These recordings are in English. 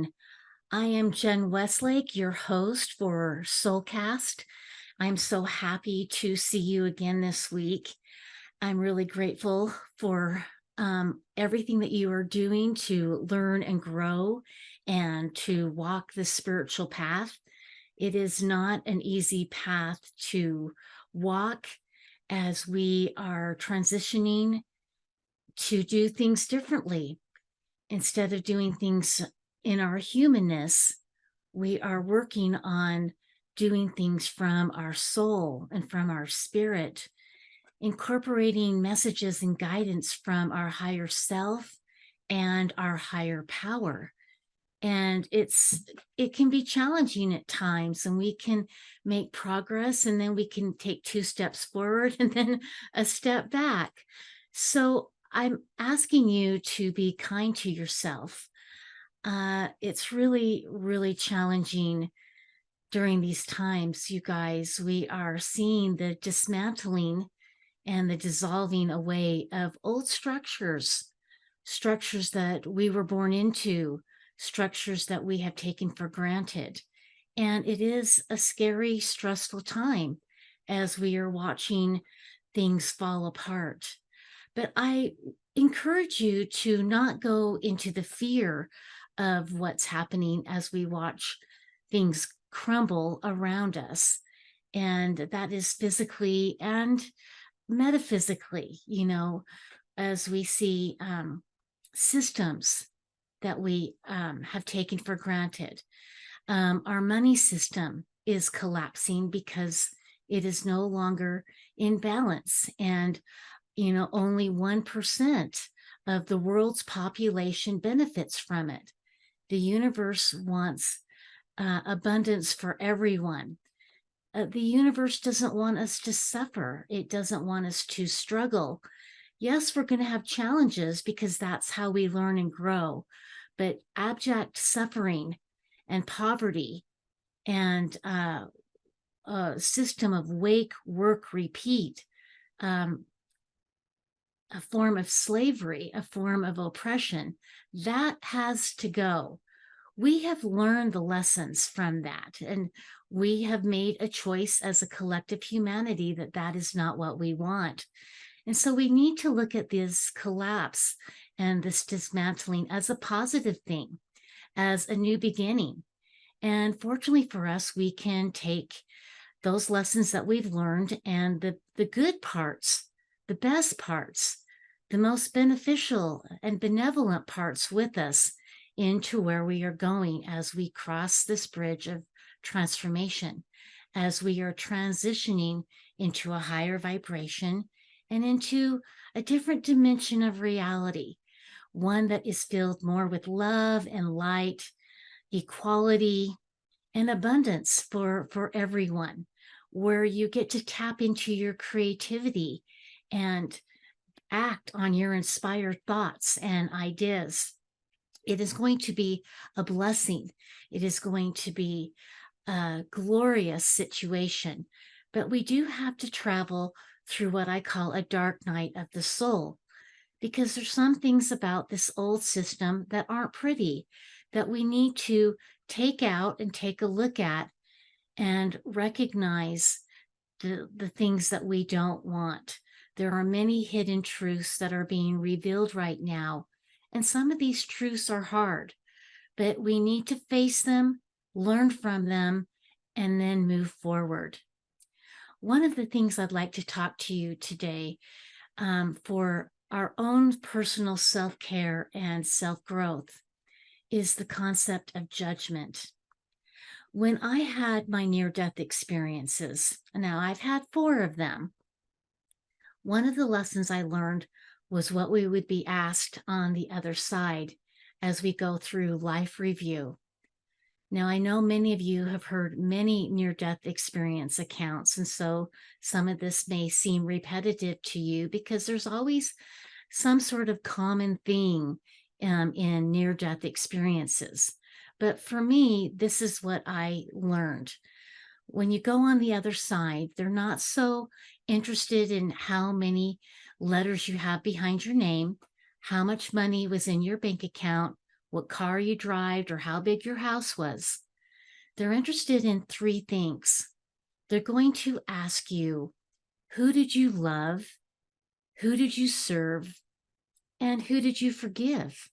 again. I am Jen Westlake, your host for SoulCast. I'm so happy to see you again this week. I'm really grateful for everything that you are doing to learn and grow and to walk the spiritual path. It is not an easy path to walk as we are transitioning to do things differently. Instead of doing things in our humanness, we are working on doing things from our soul and from our spirit, incorporating messages and guidance from our higher self and our higher power. And it can be challenging at times, and we can make progress, and then we can take 2 steps forward and then a step back. So I'm asking you to be kind to yourself. It's really, really challenging during these times, you guys. We are seeing the dismantling and the dissolving away of old structures, structures that we were born into, structures that we have taken for granted. And it is a scary, stressful time as we are watching things fall apart. But I encourage you to not go into the fear of what's happening as we watch things crumble around us. And that is physically and metaphysically, as we see systems that we have taken for granted. Our money system is collapsing because it is no longer in balance. And only 1% of the world's population benefits from it. The universe wants abundance for everyone. The universe doesn't want us to suffer. It doesn't want us to struggle. Yes, we're going to have challenges because that's how we learn and grow. But abject suffering and poverty and a system of wake, work, repeat, a form of slavery, a form of oppression, that has to go. We have learned the lessons from that, and we have made a choice as a collective humanity that that is not what we want. And so we need to look at this collapse and this dismantling as a positive thing, as a new beginning. And fortunately for us, we can take those lessons that we've learned and the good parts, the best parts, the most beneficial and benevolent parts with us into where we are going as we cross this bridge of transformation, as we are transitioning into a higher vibration and into a different dimension of reality, one that is filled more with love and light, equality, and abundance for everyone, where you get to tap into your creativity and act on your inspired thoughts and ideas. It is going to be a blessing. It is going to be a glorious situation. But we do have to travel through what I call a dark night of the soul, because there's some things about this old system that aren't pretty, that we need to take out and take a look at and recognize the things that we don't want. There are many hidden truths that are being revealed right now. And some of these truths are hard, but we need to face them, learn from them, and then move forward. One of the things I'd like to talk to you today for our own personal self-care and self-growth is the concept of judgment. When I had my near-death experiences, now I've had 4 of them, one of the lessons I learned was what we would be asked on the other side as we go through life review. Now, I know many of you have heard many near-death experience accounts, and so some of this may seem repetitive to you because there's always some sort of common theme in near-death experiences. But for me, this is what I learned. When you go on the other side, they're not so interested in how many letters you have behind your name, how much money was in your bank account, what car you drive, or how big your house was. They're interested in three things. They're going to ask you, who did you love? Who did you serve? And who did you forgive?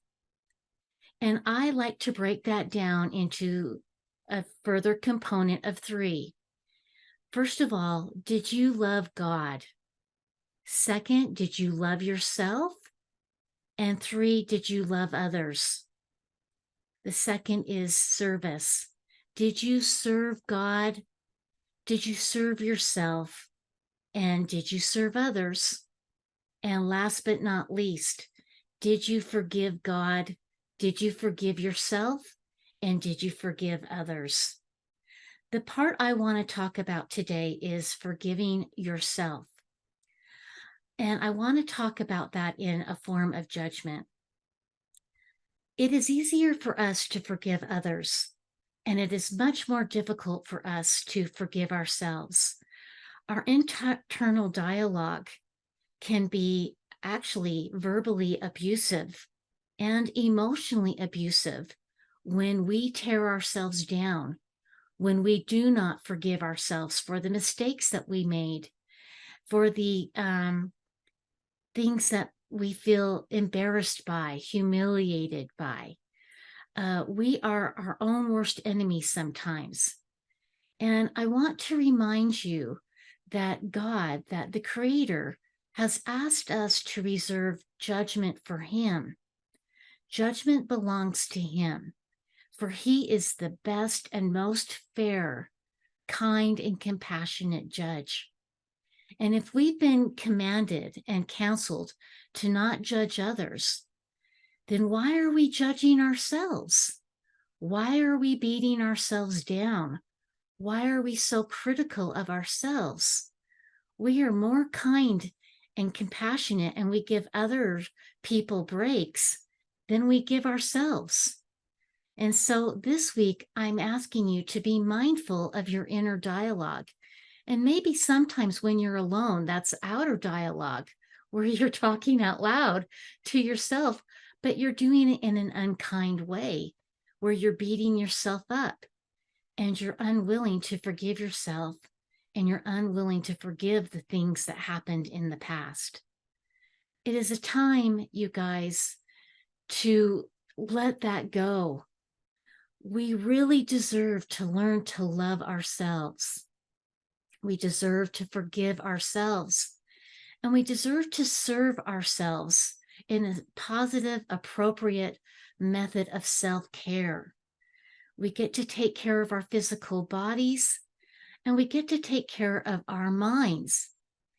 And I like to break that down into a further component of three. First of all, did you love God? Second, did you love yourself? And three, did you love others? The second is service. Did you serve God? Did you serve yourself? And did you serve others? And last but not least, did you forgive God? Did you forgive yourself? And did you forgive others? The part I want to talk about today is forgiving yourself. And I want to talk about that in a form of judgment. It is easier for us to forgive others, and it is much more difficult for us to forgive ourselves. Our internal dialogue can be actually verbally abusive and emotionally abusive when we tear ourselves down, when we do not forgive ourselves for the mistakes that we made, for the things that we feel embarrassed by, humiliated by. We are our own worst enemies sometimes. And I want to remind you that God, that the Creator, has asked us to reserve judgment for Him. Judgment belongs to Him, for He is the best and most fair, kind, and compassionate judge. And if we've been commanded and counseled to not judge others, then why are we judging ourselves? Why are we beating ourselves down? Why are we so critical of ourselves? We are more kind and compassionate, and we give other people breaks than we give ourselves. And so this week, I'm asking you to be mindful of your inner dialogue. And maybe sometimes when you're alone, that's outer dialogue where you're talking out loud to yourself, but you're doing it in an unkind way where you're beating yourself up and you're unwilling to forgive yourself and you're unwilling to forgive the things that happened in the past. It is a time, you guys, to let that go. We really deserve to learn to love ourselves. We deserve to forgive ourselves, and we deserve to serve ourselves in a positive, appropriate method of self-care. We get to take care of our physical bodies, and we get to take care of our minds.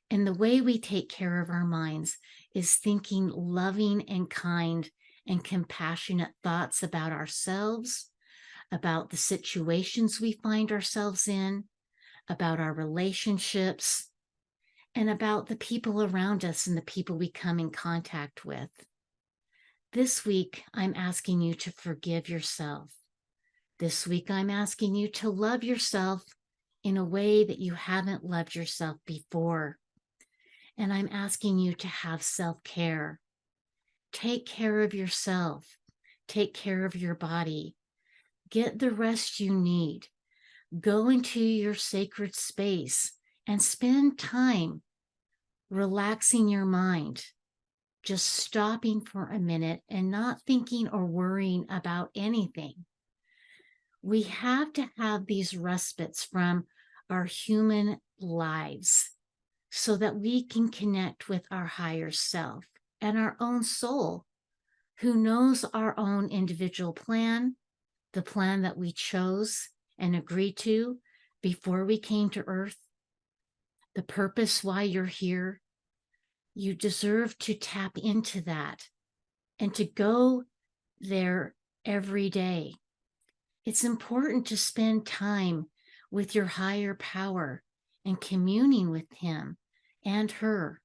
And the way we take care of our minds is thinking loving and kind and compassionate thoughts about ourselves, about the situations we find ourselves in, about our relationships, and about the people around us and the people we come in contact with. This week, I'm asking you to forgive yourself. This week, I'm asking you to love yourself in a way that you haven't loved yourself before. And I'm asking you to have self-care. Take care of yourself. Take care of your body. Get the rest you need. Go into your sacred space and spend time relaxing your mind, just stopping for a minute and not thinking or worrying about anything. We have to have these respites from our human lives so that we can connect with our higher self and our own soul, who knows our own individual plan, the plan that we chose and agreed to before we came to Earth, the purpose why you're here. You deserve to tap into that and to go there every day. It's important to spend time with your higher power and communing with him and her.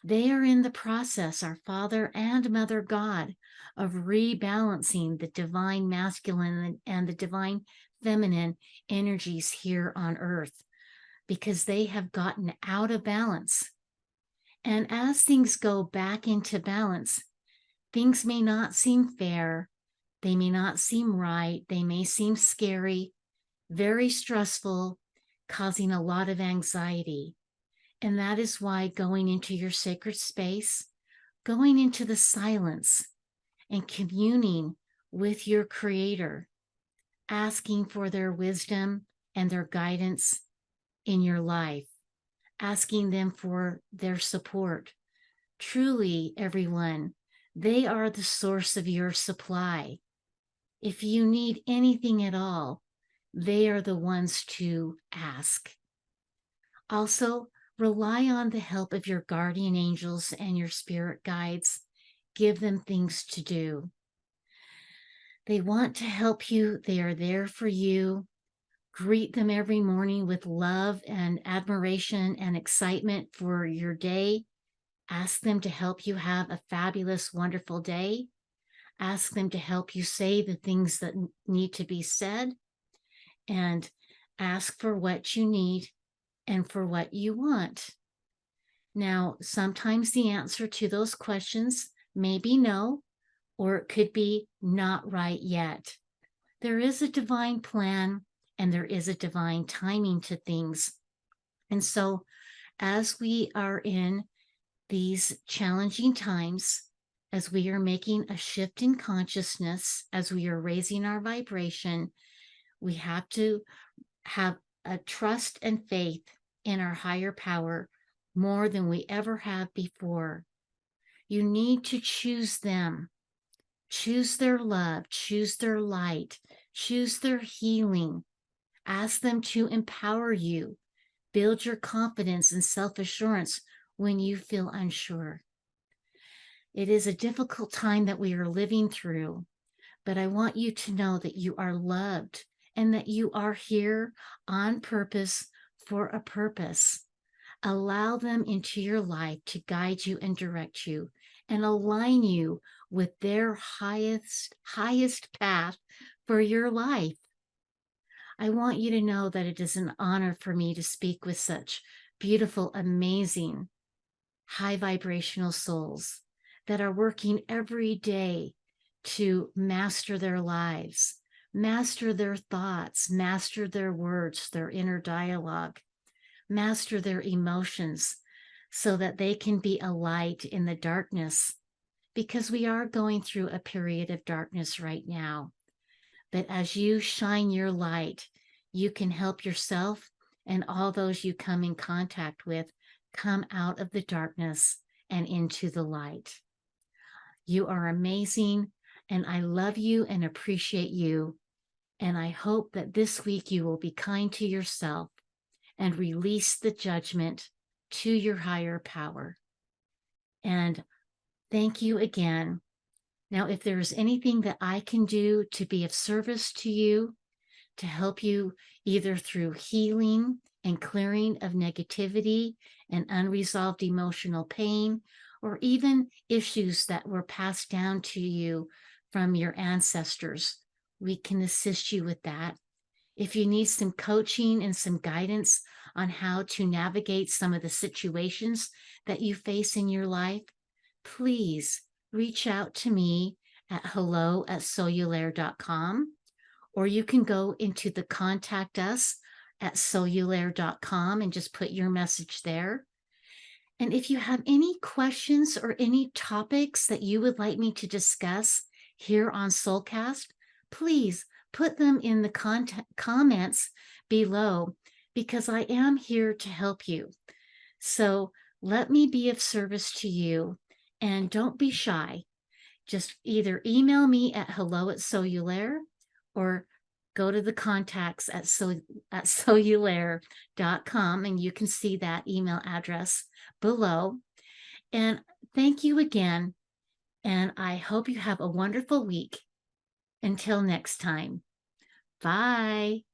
They are in the process, our Father and Mother God, of rebalancing the divine masculine and the divine feminine energies here on Earth, because they have gotten out of balance. And as things go back into balance, things may not seem fair, They may not seem right. They may seem scary, very stressful, causing a lot of anxiety. And that is why going into your sacred space, going into the silence and communing with your creator, asking for their wisdom and their guidance in your life, asking them for their support. Truly, everyone, they are the source of your supply. If you need anything at all, they are the ones to ask. Also, rely on the help of your guardian angels and your spirit guides. Give them things to do. They want to help you. They are there for you. Greet them every morning with love and admiration and excitement for your day. Ask them to help you have a fabulous, wonderful day. Ask them to help you say the things that need to be said, and ask for what you need and for what you want. Now, sometimes the answer to those questions may be no, or it could be not right yet. There is a divine plan and there is a divine timing to things. And so, as we are in these challenging times, as we are making a shift in consciousness, as we are raising our vibration, we have to have a trust and faith in our higher power more than we ever have before. You need to choose them. Choose their love, choose their light, choose their healing. Ask them to empower you. Build your confidence and self-assurance when you feel unsure. It is a difficult time that we are living through, but I want you to know that you are loved and that you are here on purpose for a purpose. Allow them into your life to guide you and direct you and align you with their highest path for your life. I want you to know that it is an honor for me to speak with such beautiful, amazing, high vibrational souls that are working every day to master their lives, master their thoughts, master their words, their inner dialogue, master their emotions so that they can be a light in the darkness, because we are going through a period of darkness right now. But as you shine your light, you can help yourself and all those you come in contact with come out of the darkness and into the light. You are amazing, and I love you and appreciate you. And I hope that this week you will be kind to yourself and release the judgment to your higher power. And thank you again. Now, if there is anything that I can do to be of service to you, to help you either through healing and clearing of negativity and unresolved emotional pain, or even issues that were passed down to you from your ancestors, we can assist you with that. If you need some coaching and some guidance on how to navigate some of the situations that you face in your life, please reach out to me at hello@soululaire.com, or you can go into the contact us at soululaire.com and just put your message there. And if you have any questions or any topics that you would like me to discuss here on SoulCast, please put them in the comments below, because I am here to help you. So let me be of service to you, and don't be shy. Just either email me at hello@Soululaire, or go to the contacts at soululaire.com, and you can see that email address below. And thank you again, and I hope you have a wonderful week. Until next time, bye.